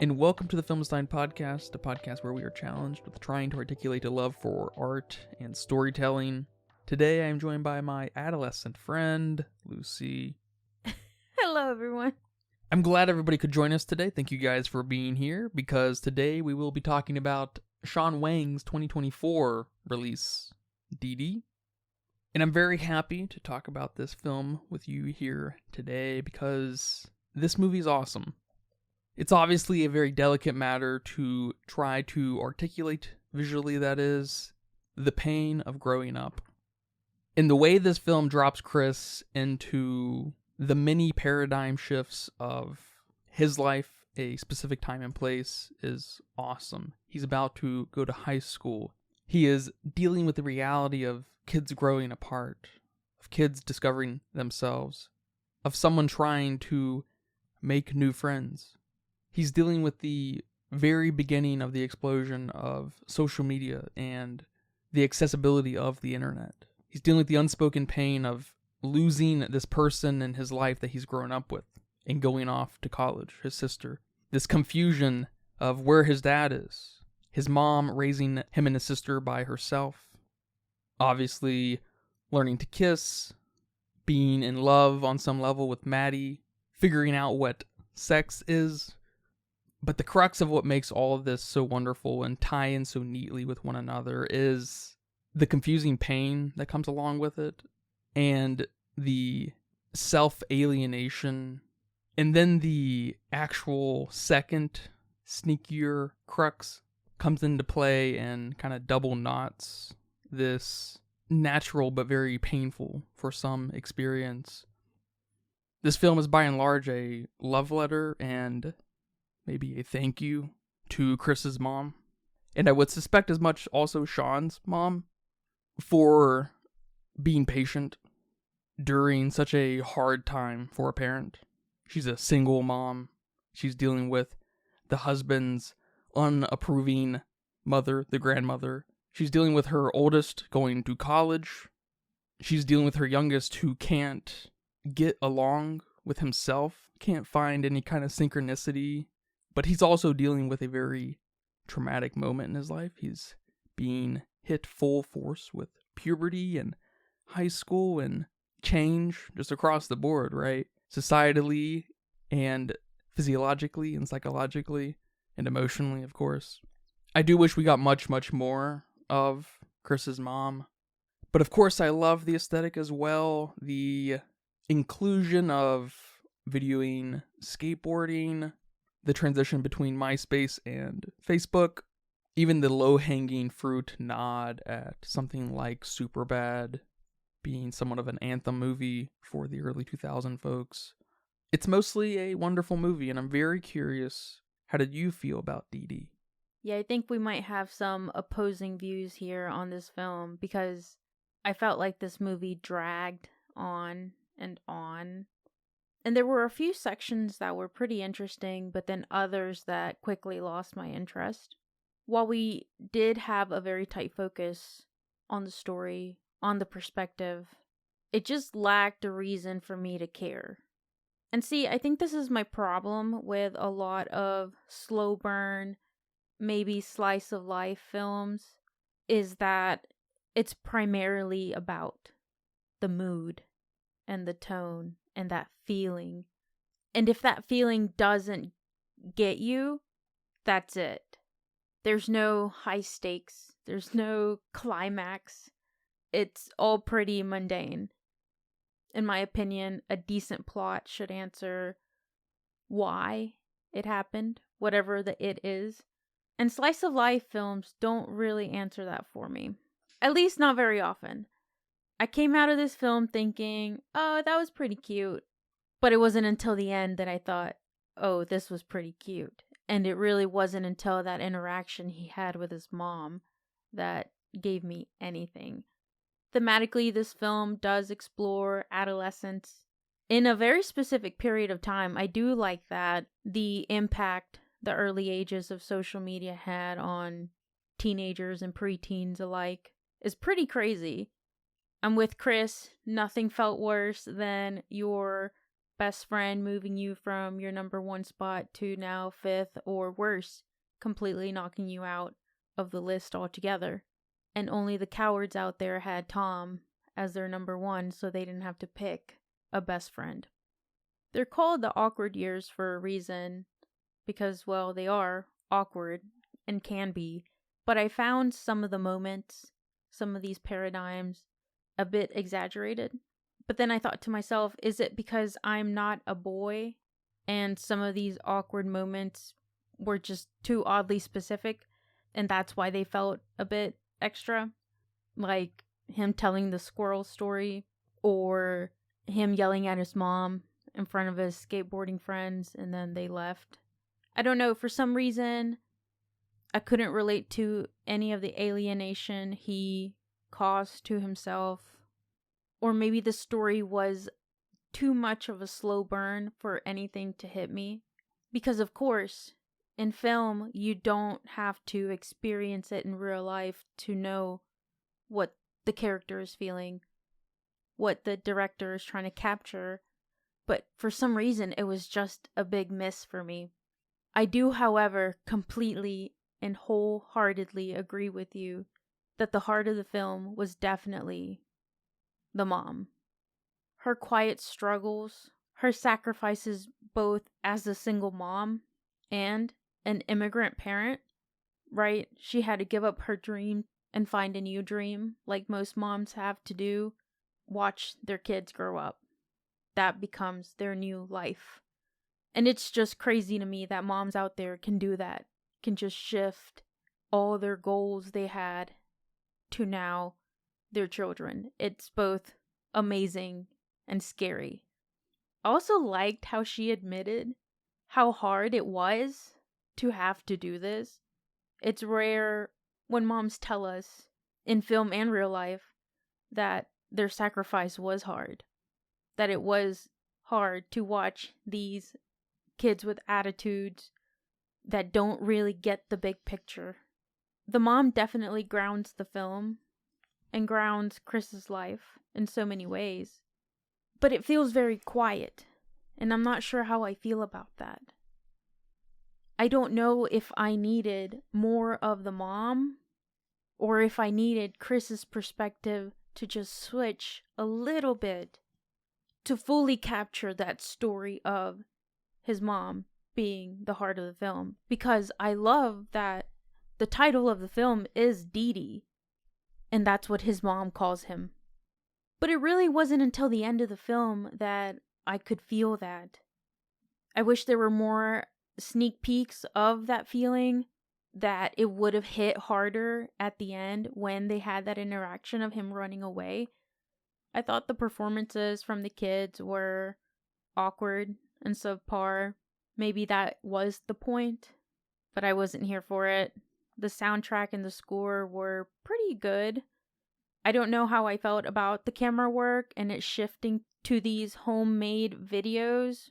And welcome to the Filmstein Podcast, a podcast where we are challenged with trying to articulate a love for art and storytelling. Today I am joined by my adolescent friend, Lucy. Hello, everyone. I'm glad everybody could join us today. Thank you guys for being here, because today we will be talking about Sean Wang's 2024 release, Dìdi. And I'm very happy to talk about this film with you here today because this movie is awesome. It's obviously a very delicate matter to try to articulate visually, that is, the pain of growing up. And the way this film drops Chris into the many paradigm shifts of his life, a specific time and place, is awesome. He's about to go to high school. He is dealing with the reality of kids growing apart, of kids discovering themselves, of someone trying to make new friends. He's dealing with the very beginning of the explosion of social media and the accessibility of the internet. He's dealing with the unspoken pain of losing this person in his life that he's grown up with and going off to college, his sister. This confusion of where his dad is. His mom raising him and his sister by herself. Obviously, learning to kiss, being in love on some level with Maddie, figuring out what sex is. But the crux of what makes all of this so wonderful and tie in so neatly with one another is the confusing pain that comes along with it, and the self-alienation, and then the actual second, sneakier crux comes into play and kind of double knots this natural but very painful for some experience. This film is by and large a love letter and maybe a thank you to Chris's mom. And I would suspect as much also Sean's mom for being patient during such a hard time for a parent. She's a single mom. She's dealing with the husband's unapproving mother, the grandmother. She's dealing with her oldest going to college. She's dealing with her youngest who can't get along with himself, can't find any kind of synchronicity. But he's also dealing with a very traumatic moment in his life. He's being hit full force with puberty and high school and change just across the board, right? Societally and physiologically and psychologically and emotionally, of course. I do wish we got much, much more of Chris's mom. But of course, I love the aesthetic as well. The inclusion of videoing skateboarding, the transition between MySpace and Facebook, even the low-hanging fruit nod at something like Superbad being somewhat of an anthem movie for the early 2000 folks. It's mostly a wonderful movie, and I'm very curious, how did you feel about Dìdi? Yeah, I think we might have some opposing views here on this film because I felt like this movie dragged on and on. And there were a few sections that were pretty interesting, but then others that quickly lost my interest. While we did have a very tight focus on the story, on the perspective, it just lacked a reason for me to care. And see, I think this is my problem with a lot of slow burn, maybe slice of life films, is that it's primarily about the mood and the tone and that feeling. And if that feeling doesn't get you, that's it. There's no high stakes. There's no climax. It's all pretty mundane. In my opinion, a decent plot should answer why it happened, whatever the it is. And slice of life films don't really answer that for me. At least not very often. I came out of this film thinking, oh, that was pretty cute. But it wasn't until the end that I thought, oh, this was pretty cute. And it really wasn't until that interaction he had with his mom that gave me anything. Thematically, this film does explore adolescence in a very specific period of time. I do like that. The impact the early ages of social media had on teenagers and preteens alike is pretty crazy. I'm with Chris. Nothing felt worse than your best friend moving you from your number one spot to now fifth, or worse, completely knocking you out of the list altogether. And only the cowards out there had Tom as their number one, so they didn't have to pick a best friend. They're called the awkward years for a reason, because, well, they are awkward and can be. But I found some of the moments, some of these paradigms, a bit exaggerated. But then I thought to myself, is it because I'm not a boy and some of these awkward moments were just too oddly specific, and that's why they felt a bit extra? Like him telling the squirrel story, or him yelling at his mom in front of his skateboarding friends and then they left. I don't know, for some reason I couldn't relate to any of the alienation he caused to himself. Or maybe the story was too much of a slow burn for anything to hit me. Because of course, in film, you don't have to experience it in real life to know what the character is feeling, what the director is trying to capture. But for some reason, it was just a big miss for me. I do, however, completely and wholeheartedly agree with you that the heart of the film was definitely the mom. Her quiet struggles, her sacrifices both as a single mom and an immigrant parent, right? She had to give up her dream and find a new dream, like most moms have to do, watch their kids grow up. That becomes their new life. And it's just crazy to me that moms out there can do that, can just shift all their goals they had to now their children. It's both amazing and scary. I also liked how she admitted how hard it was to have to do this. It's rare when moms tell us, in film and real life, that their sacrifice was hard. That it was hard to watch these kids with attitudes that don't really get the big picture. The mom definitely grounds the film and grounds Chris's life in so many ways. But it feels very quiet, and I'm not sure how I feel about that. I don't know if I needed more of the mom, or if I needed Chris's perspective to just switch a little bit to fully capture that story of his mom being the heart of the film. Because I love that the title of the film is Dìdi, and that's what his mom calls him. But it really wasn't until the end of the film that I could feel that. I wish there were more sneak peeks of that feeling, that it would have hit harder at the end when they had that interaction of him running away. I thought the performances from the kids were awkward and subpar. Maybe that was the point, but I wasn't here for it. The soundtrack and the score were pretty good. I don't know how I felt about the camera work and it shifting to these homemade videos,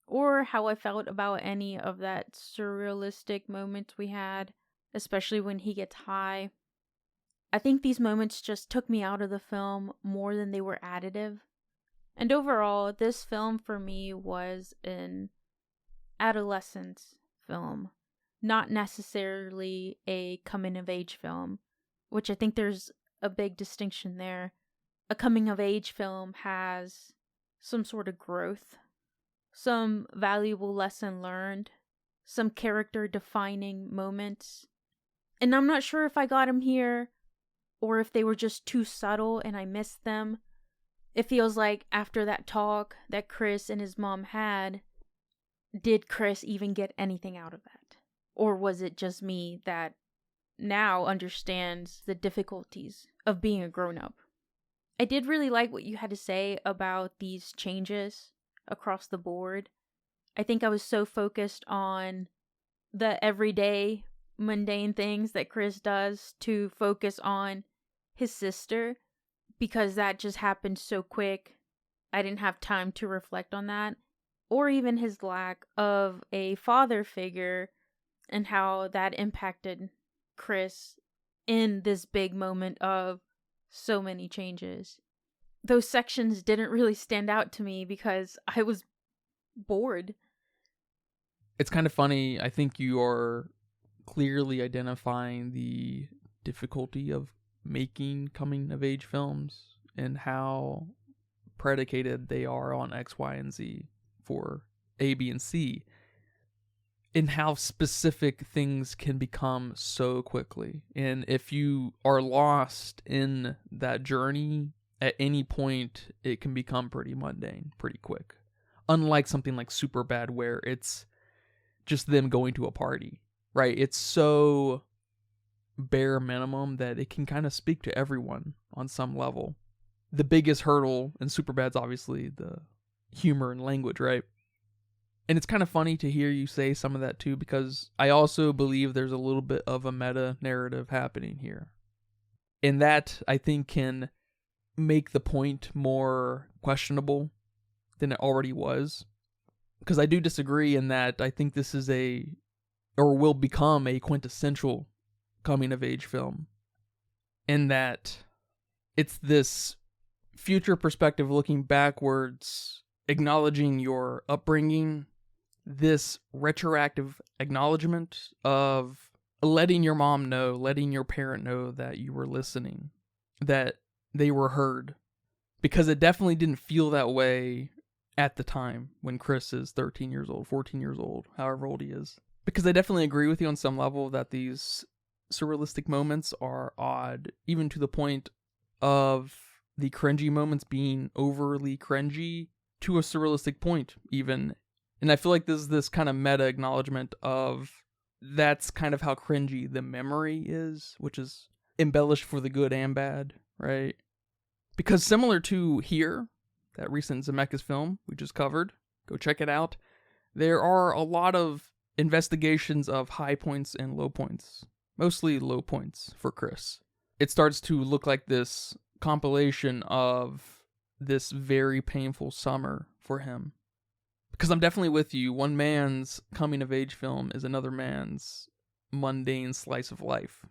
or how I felt about any of that surrealistic moments we had, especially when he gets high. I think these moments just took me out of the film more than they were additive. And overall, this film for me was an adolescence film, not necessarily a coming-of-age film, which I think there's a big distinction there. A coming-of-age film has some sort of growth, some valuable lesson learned, some character-defining moments. And I'm not sure if I got them here, or if they were just too subtle and I missed them. It feels like after that talk that Chris and his mom had, did Chris even get anything out of that? Or was it just me that now understands the difficulties of being a grown-up? I did really like what you had to say about these changes across the board. I think I was so focused on the everyday mundane things that Chris does to focus on his sister, because that just happened so quick. I didn't have time to reflect on that, or even his lack of a father figure and how that impacted Chris in this big moment of so many changes. Those sections didn't really stand out to me because I was bored. It's kind of funny. I think you are clearly identifying the difficulty of making coming of age films and how predicated they are on X, Y, and Z for A, B, and C, and how specific things can become so quickly. And if you are lost in that journey at any point, it can become pretty mundane pretty quick. Unlike something like Superbad, where it's just them going to a party, right? It's so bare minimum that it can kind of speak to everyone on some level. The biggest hurdle in Superbad's obviously the humor and language, right? And it's kind of funny to hear you say some of that too, because I also believe there's a little bit of a meta narrative happening here. And that, I think, can make the point more questionable than it already was. Because I do disagree in that I think this is or will become a quintessential coming of age film. In that it's this future perspective looking backwards, acknowledging your upbringing, this retroactive acknowledgement of letting your mom know, letting your parent know that you were listening, that they were heard. Because it definitely didn't feel that way at the time when Chris is 13 years old, 14 years old, however old he is. Because I definitely agree with you on some level that these surrealistic moments are odd, even to the point of the cringy moments being overly cringy to a surrealistic point, even. And I feel like this is this kind of meta acknowledgement of that's kind of how cringy the memory is, which is embellished for the good and bad, right? Because similar to Here, that recent Zemeckis film we just covered, go check it out, there are a lot of investigations of high points and low points, mostly low points for Chris. It starts to look like this compilation of this very painful summer for him. Because I'm definitely with you, one man's coming of age film is another man's mundane slice of life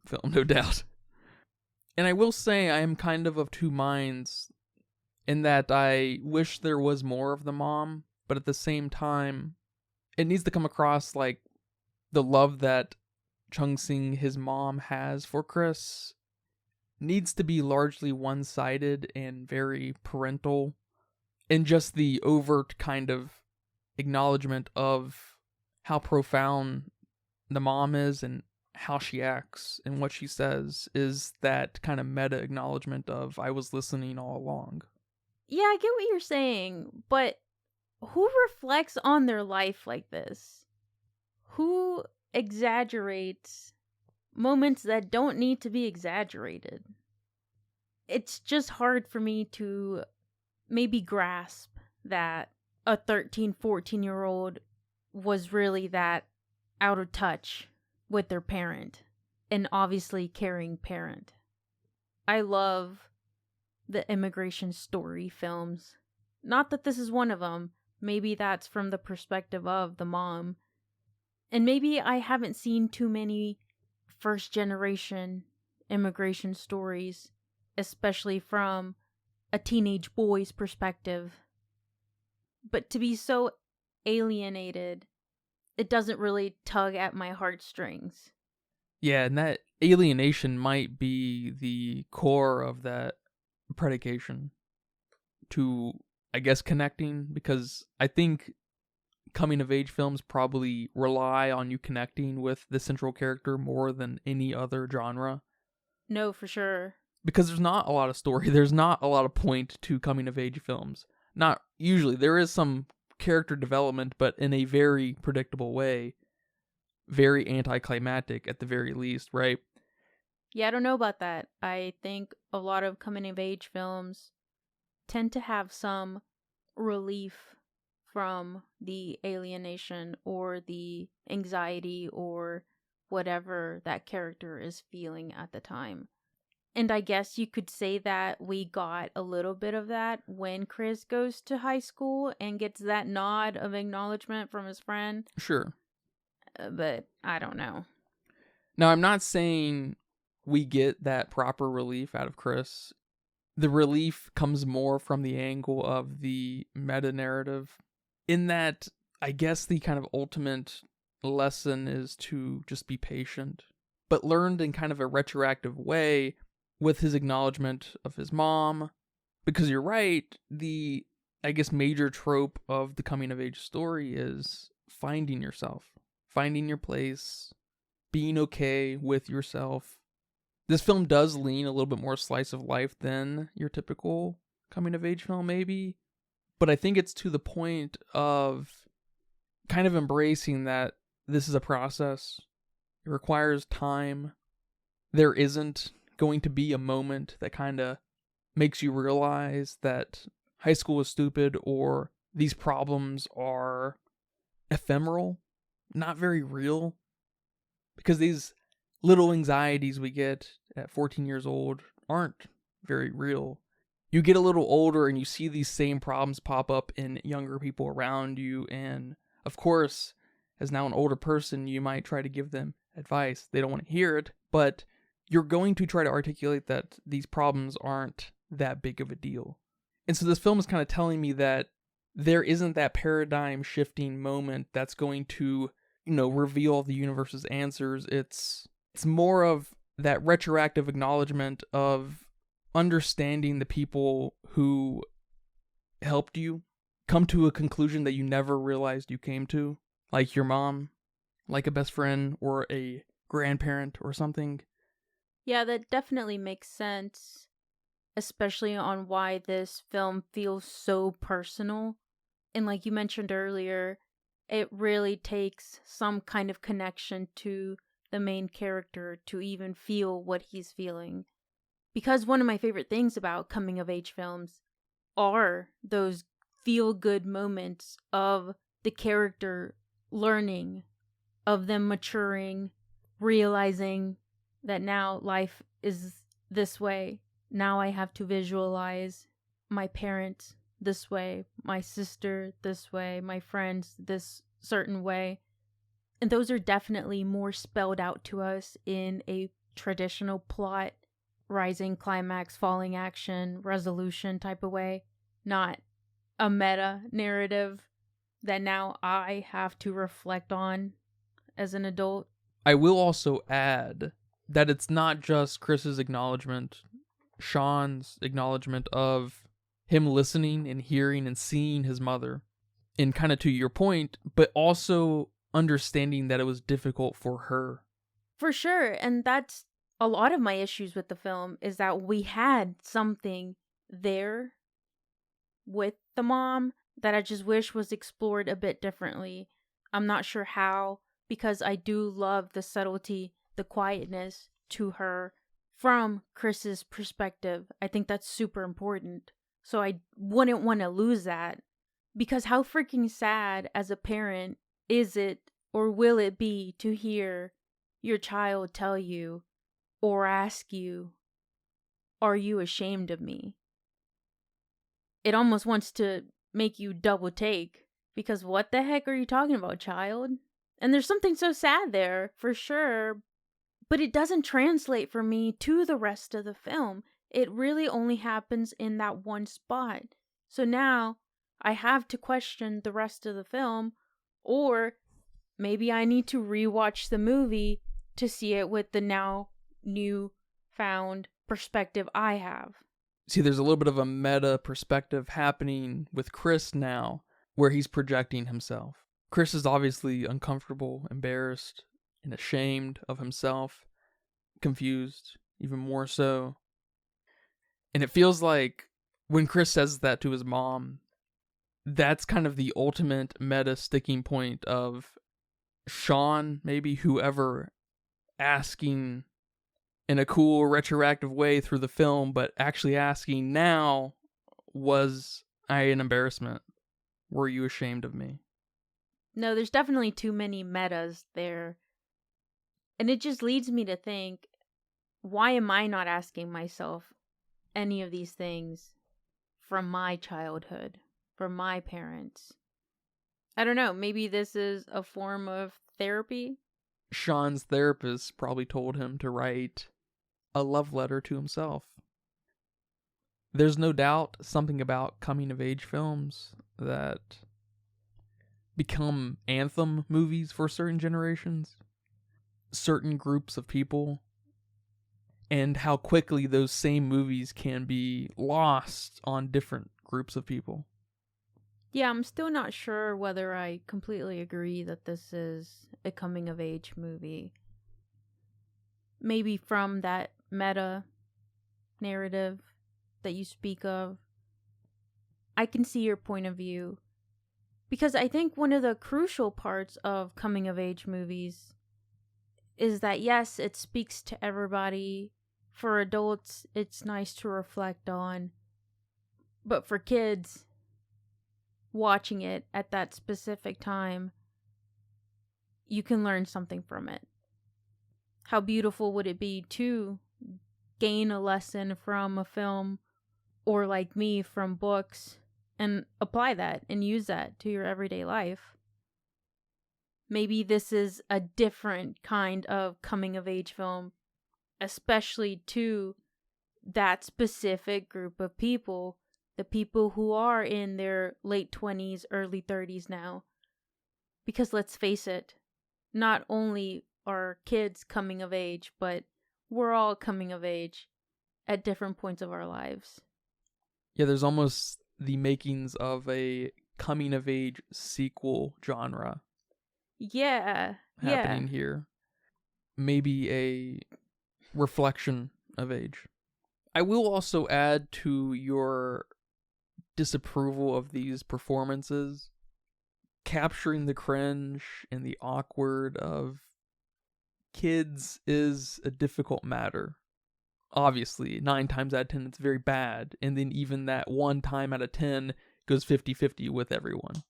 film, no doubt. And I will say I am kind of two minds in that I wish there was more of the mom, but at the same time, it needs to come across like the love that Chung Sing, his mom, has for Chris needs to be largely one-sided and very parental, and just the overt kind of acknowledgement of how profound the mom is and how she acts and what she says is that kind of meta acknowledgement of I was listening all along. Yeah, I get what you're saying, but who reflects on their life like this? Who exaggerates moments that don't need to be exaggerated? It's just hard for me to maybe grasp that a 13, 14-year-old was really that out of touch with their parent, an obviously caring parent. I love the immigration story films. Not that this is one of them. Maybe that's from the perspective of the mom. And maybe I haven't seen too many first-generation immigration stories, especially from a teenage boy's perspective. But to be so alienated, it doesn't really tug at my heartstrings. Yeah, and that alienation might be the core of that predication to, I guess, connecting, because I think coming of age films probably rely on you connecting with the central character more than any other genre. No, for sure. Because there's not a lot of story, there's not a lot of point to coming of age films. Not usually. There is some character development, but in a very predictable way. Very anticlimactic at the very least, right? Yeah, I don't know about that. I think a lot of coming of age films tend to have some relief from the alienation or the anxiety or whatever that character is feeling at the time. And I guess you could say that we got a little bit of that when Chris goes to high school and gets that nod of acknowledgement from his friend. Sure. But I don't know. Now, I'm not saying we get that proper relief out of Chris. The relief comes more from the angle of the meta-narrative in that, I guess the kind of ultimate lesson is to just be patient, but learned in kind of a retroactive way with his acknowledgement of his mom. Because you're right, the, I guess, major trope of the coming of age story is finding yourself, finding your place, being okay with yourself. This film does lean a little bit more slice of life than your typical coming of age film, maybe. But I think it's to the point of kind of embracing that this is a process. It requires time. There isn't going to be a moment that kind of makes you realize that high school is stupid or these problems are ephemeral, not very real. Because these little anxieties we get at 14 years old aren't very real. You get a little older and you see these same problems pop up in younger people around you, and of course, as now an older person, you might try to give them advice. They don't want to hear it, but you're going to try to articulate that these problems aren't that big of a deal. And so this film is kind of telling me that there isn't that paradigm shifting moment that's going to, reveal the universe's answers. It's more of that retroactive acknowledgement of understanding the people who helped you come to a conclusion that you never realized you came to, like your mom, like a best friend or a grandparent or something. Yeah, that definitely makes sense, especially on why this film feels so personal. And like you mentioned earlier, it really takes some kind of connection to the main character to even feel what he's feeling. Because one of my favorite things about coming of age films are those feel good moments of the character learning, of them maturing, realizing that now life is this way. Now I have to visualize my parents this way, my sister this way, my friends this certain way. And those are definitely more spelled out to us in a traditional plot, rising climax, falling action, resolution type of way, not a meta narrative that now I have to reflect on as an adult. I will also add that it's not just Chris's acknowledgement, Sean's acknowledgement of him listening and hearing and seeing his mother, and kind of to your point, but also understanding that it was difficult for her. For sure, and that's a lot of my issues with the film, is that we had something there with the mom that I just wish was explored a bit differently. I'm not sure how, because I do love the subtlety, the quietness to her from Chris's perspective. I think that's super important. So I wouldn't want to lose that, because how freaking sad as a parent is it, or will it be, to hear your child tell you or ask you, "Are you ashamed of me?" It almost wants to make you double take, because what the heck are you talking about, child? And there's something so sad there, for sure, but it doesn't translate for me to the rest of the film. It really only happens in that one spot. So now I have to question the rest of the film, or maybe I need to rewatch the movie to see it with the now new found perspective I have. See, there's a little bit of a meta perspective happening with Chris now, where he's projecting himself. Chris is obviously uncomfortable, embarrassed, and ashamed of himself, confused, even more so. And it feels like when Chris says that to his mom, that's kind of the ultimate meta sticking point of Sean, maybe whoever, asking in a cool retroactive way through the film, but actually asking now, was I an embarrassment? Were you ashamed of me? No, there's definitely too many metas there. And it just leads me to think, why am I not asking myself any of these things from my childhood, from my parents? I don't know, maybe this is a form of therapy? Sean's therapist probably told him to write a love letter to himself. There's no doubt something about coming of age films that become anthem movies for certain generations, certain groups of people, and how quickly those same movies can be lost on different groups of people. Yeah, I'm still not sure whether I completely agree that this is a coming-of-age movie. Maybe from that meta narrative that you speak of, I can see your point of view. Because I think one of the crucial parts of coming-of-age movies is that, yes, it speaks to everybody. For adults, it's nice to reflect on. But for kids, watching it at that specific time, you can learn something from it. How beautiful would it be to gain a lesson from a film, or like me, from books, and apply that and use that to your everyday life? Maybe this is a different kind of coming-of-age film, especially to that specific group of people, the people who are in their late 20s, early 30s now. Because let's face it, not only are kids coming of age, but we're all coming of age at different points of our lives. Yeah, there's almost the makings of a coming-of-age sequel genre. Yeah. Happening here. Maybe a reflection of age. I will also add to your disapproval of these performances, capturing the cringe and the awkward of kids is a difficult matter. Obviously, 9 times out of 10 it's very bad, and then even that 1 time out of 10 goes 50-50 with everyone.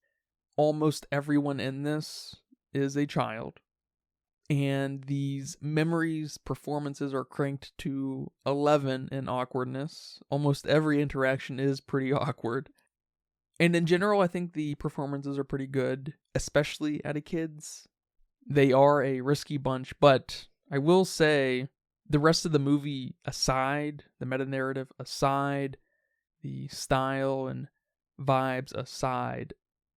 Almost everyone in this is a child, and these memories, performances are cranked to 11 in awkwardness. Almost every interaction is pretty awkward. And in general, I think the performances are pretty good, especially out of kids. They are a risky bunch, but I will say, the rest of the movie aside, the meta-narrative aside, the style and vibes aside,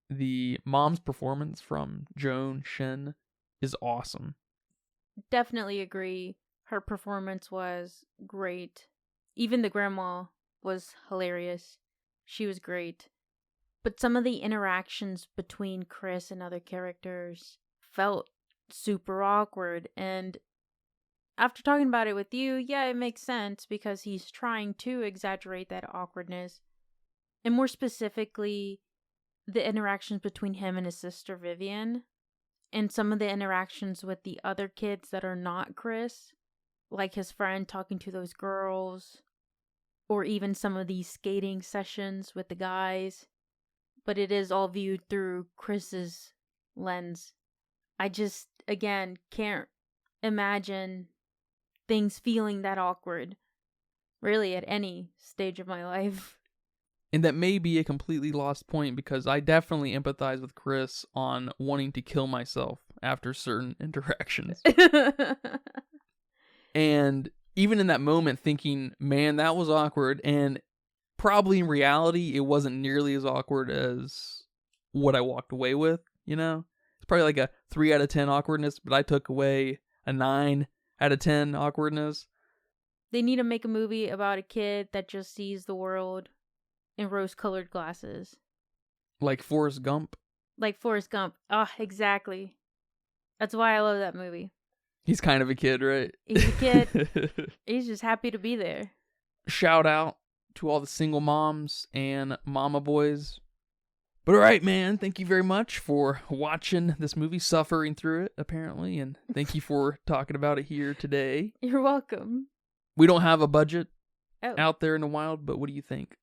the mom's performance from Joan Shin is awesome. Definitely agree. Her performance was great. Even the grandma was hilarious. She was great. But some of the interactions between Chris and other characters felt super awkward. And after talking about it with you, yeah, it makes sense because he's trying to exaggerate that awkwardness. And more specifically, the interactions between him and his sister Vivian. And some of the interactions with the other kids that are not Chris. Like his friend talking to those girls. Or even some of these skating sessions with the guys. But it is all viewed through Chris's lens. I just, again, can't imagine things feeling that awkward, really, at any stage of my life. And that may be a completely lost point because I definitely empathize with Chris on wanting to kill myself after certain interactions. And even in that moment thinking, man, that was awkward. And probably in reality, it wasn't nearly as awkward as what I walked away with, you know? It's probably like a 3 out of 10 awkwardness, but I took away a 9 out of 10 awkwardness. They need to make a movie about a kid that just sees the world in rose-colored glasses. Like Forrest Gump. Like Forrest Gump. Ah, exactly. That's why I love that movie. He's kind of a kid, right? He's a kid. He's just happy to be there. Shout out to all the single moms and mama boys. But alright, man, thank you very much for watching this movie, suffering through it, apparently, and thank you for talking about it here today. You're welcome. We don't have a budget out there in the wild, but what do you think?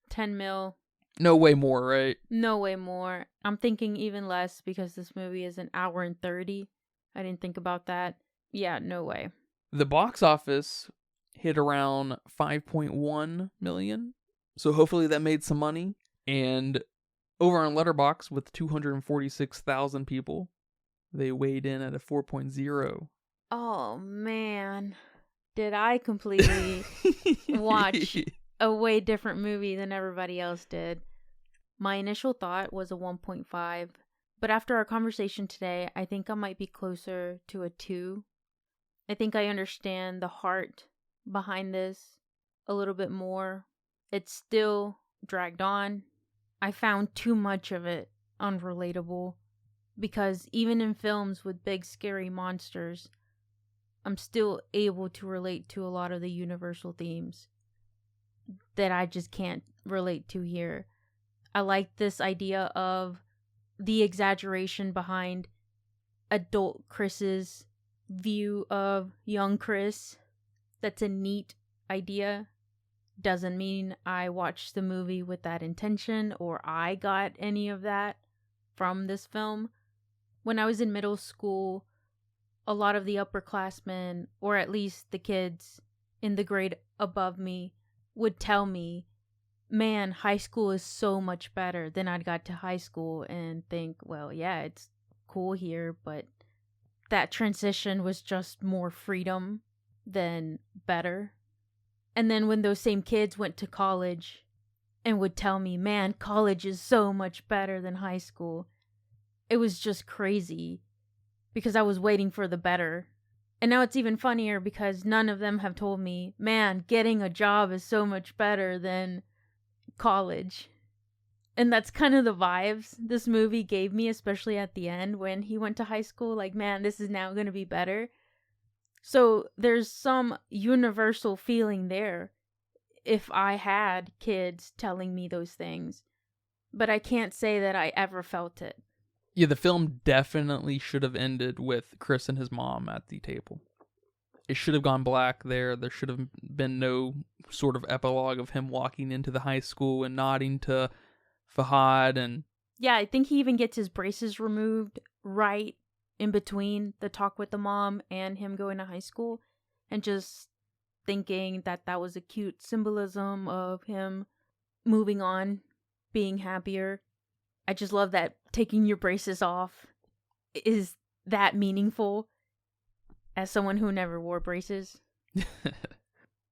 10 mil. No way more, right? No way more. I'm thinking even less because this movie is an hour and 30. I didn't think about that. Yeah, no way. The box office hit around 5.1 million. So hopefully that made some money. And over on Letterboxd with 246,000 people, they weighed in at a 4.0. Oh, man. Did I completely watch a way different movie than everybody else did? My initial thought was a 1.5, But after our conversation today, I think I might be closer to a 2. I think I understand the heart behind this a little bit more. It's still dragged on. I found too much of it unrelatable because even in films with big scary monsters, I'm still able to relate to a lot of the universal themes that I just can't relate to here. I like this idea of the exaggeration behind adult Chris's view of young Chris. That's a neat idea. Doesn't mean I watched the movie with that intention or I got any of that from this film. When I was in middle school, a lot of the upperclassmen, or at least the kids in the grade above me, would tell me, man, high school is so much better. Then I'd got to high school and think, well, yeah, it's cool here, but that transition was just more freedom than better. And then when those same kids went to college and would tell me, man, college is so much better than high school, it was just crazy because I was waiting for the better. And now it's even funnier because none of them have told me, man, getting a job is so much better than college. And that's kind of the vibes this movie gave me, especially at the end when he went to high school. Like, man, this is now going to be better. So there's some universal feeling there if I had kids telling me those things. But I can't say that I ever felt it. Yeah, the film definitely should have ended with Chris and his mom at the table. It should have gone black there. There should have been no sort of epilogue of him walking into the high school and nodding to Fahad. And yeah, I think he even gets his braces removed right in between the talk with the mom and him going to high school, and just thinking that that was a cute symbolism of him moving on, being happier. I just love that taking your braces off is that meaningful as someone who never wore braces.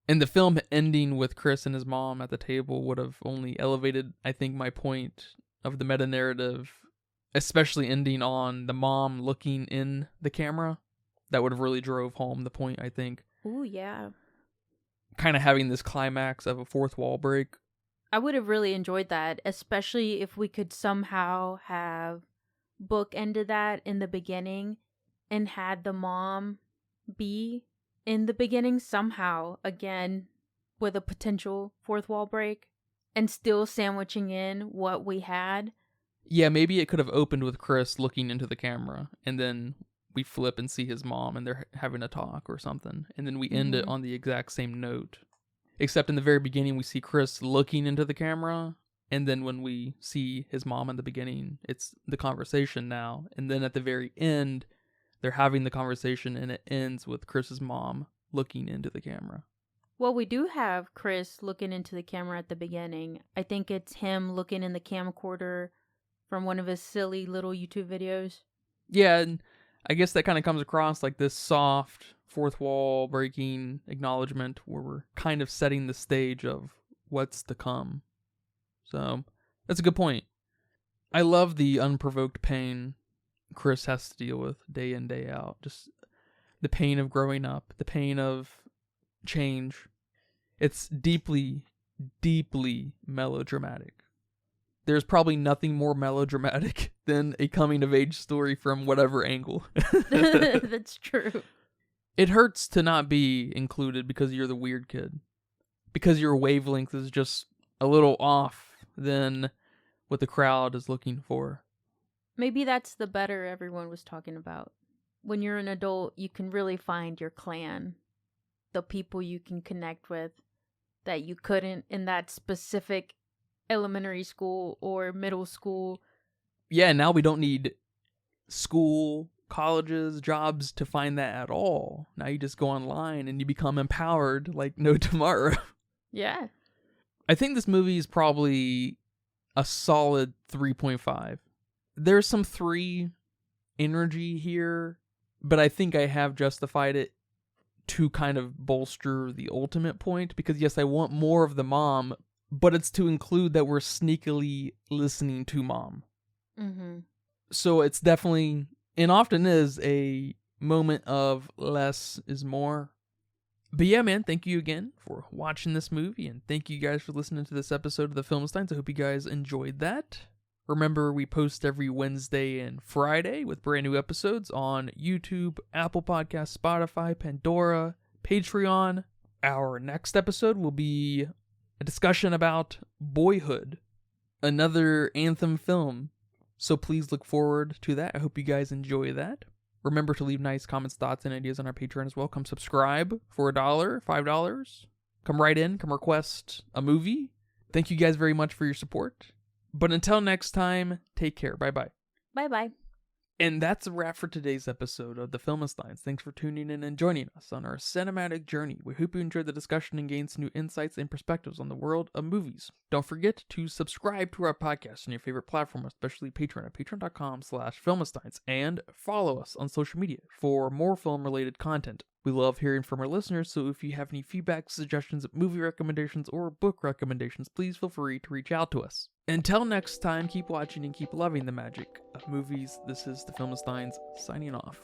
And the film ending with Chris and his mom at the table would have only elevated, I think, my point of the meta-narrative, especially ending on the mom looking in the camera. That would have really drove home the point, I think. Ooh, yeah. Kind of having this climax of a fourth wall break. I would have really enjoyed that, especially if we could somehow have bookended that in the beginning and had the mom be in the beginning somehow, again, with a potential fourth wall break, and still sandwiching in what we had. Yeah, maybe it could have opened with Chris looking into the camera, and then we flip and see his mom, and they're having a talk or something, and then we end it on the exact same note. Except in the very beginning, we see Chris looking into the camera, and then when we see his mom in the beginning, it's the conversation now, and then at the very end, they're having the conversation, and it ends with Chris's mom looking into the camera. Well, we do have Chris looking into the camera at the beginning. I think it's him looking in the camcorder from one of his silly little YouTube videos. Yeah, and I guess that kind of comes across like this soft, fourth wall breaking acknowledgement where we're kind of setting the stage of what's to come. So, that's a good point. I love the unprovoked pain Chris has to deal with day in, day out. Just the pain of growing up, the pain of change. It's deeply, deeply melodramatic. There's probably nothing more melodramatic than a coming-of-age story from whatever angle. That's true. It hurts to not be included because you're the weird kid. Because your wavelength is just a little off than what the crowd is looking for. Maybe that's the better everyone was talking about. When you're an adult, you can really find your clan. The people you can connect with that you couldn't in that specific elementary school or middle school. Yeah, now we don't need school, colleges, jobs to find that at all. Now you just go online and you become empowered like no tomorrow. Yeah. I think this movie is probably a solid 3.5. There's some 3 energy here, but I think I have justified it to kind of bolster the ultimate point, because yes, I want more of the mom, but it's to include that we're sneakily listening to mom. Mm-hmm. So it's definitely, and often is, a moment of less is more. But yeah, man, thank you again for watching this movie, and thank you guys for listening to this episode of the Filmsteins. I hope you guys enjoyed that. Remember, we post every Wednesday and Friday with brand new episodes on YouTube, Apple Podcasts, Spotify, Pandora, Patreon. Our next episode will be a discussion about Boyhood, another anthem film. So please look forward to that. I hope you guys enjoy that. Remember to leave nice comments, thoughts, and ideas on our Patreon as well. Come subscribe for $1, $5. Come right in, come request a movie. Thank you guys very much for your support. But until next time, take care. Bye-bye. Bye-bye. And that's a wrap for today's episode of the Filmsteins. Thanks for tuning in and joining us on our cinematic journey. We hope you enjoyed the discussion and gained some new insights and perspectives on the world of movies. Don't forget to subscribe to our podcast on your favorite platform, especially Patreon at patreon.com/Filmsteins, and follow us on social media for more film-related content. We love hearing from our listeners, so if you have any feedback, suggestions, movie recommendations, or book recommendations, please feel free to reach out to us. Until next time, keep watching and keep loving the magic of movies. This is the Filmsteins signing off.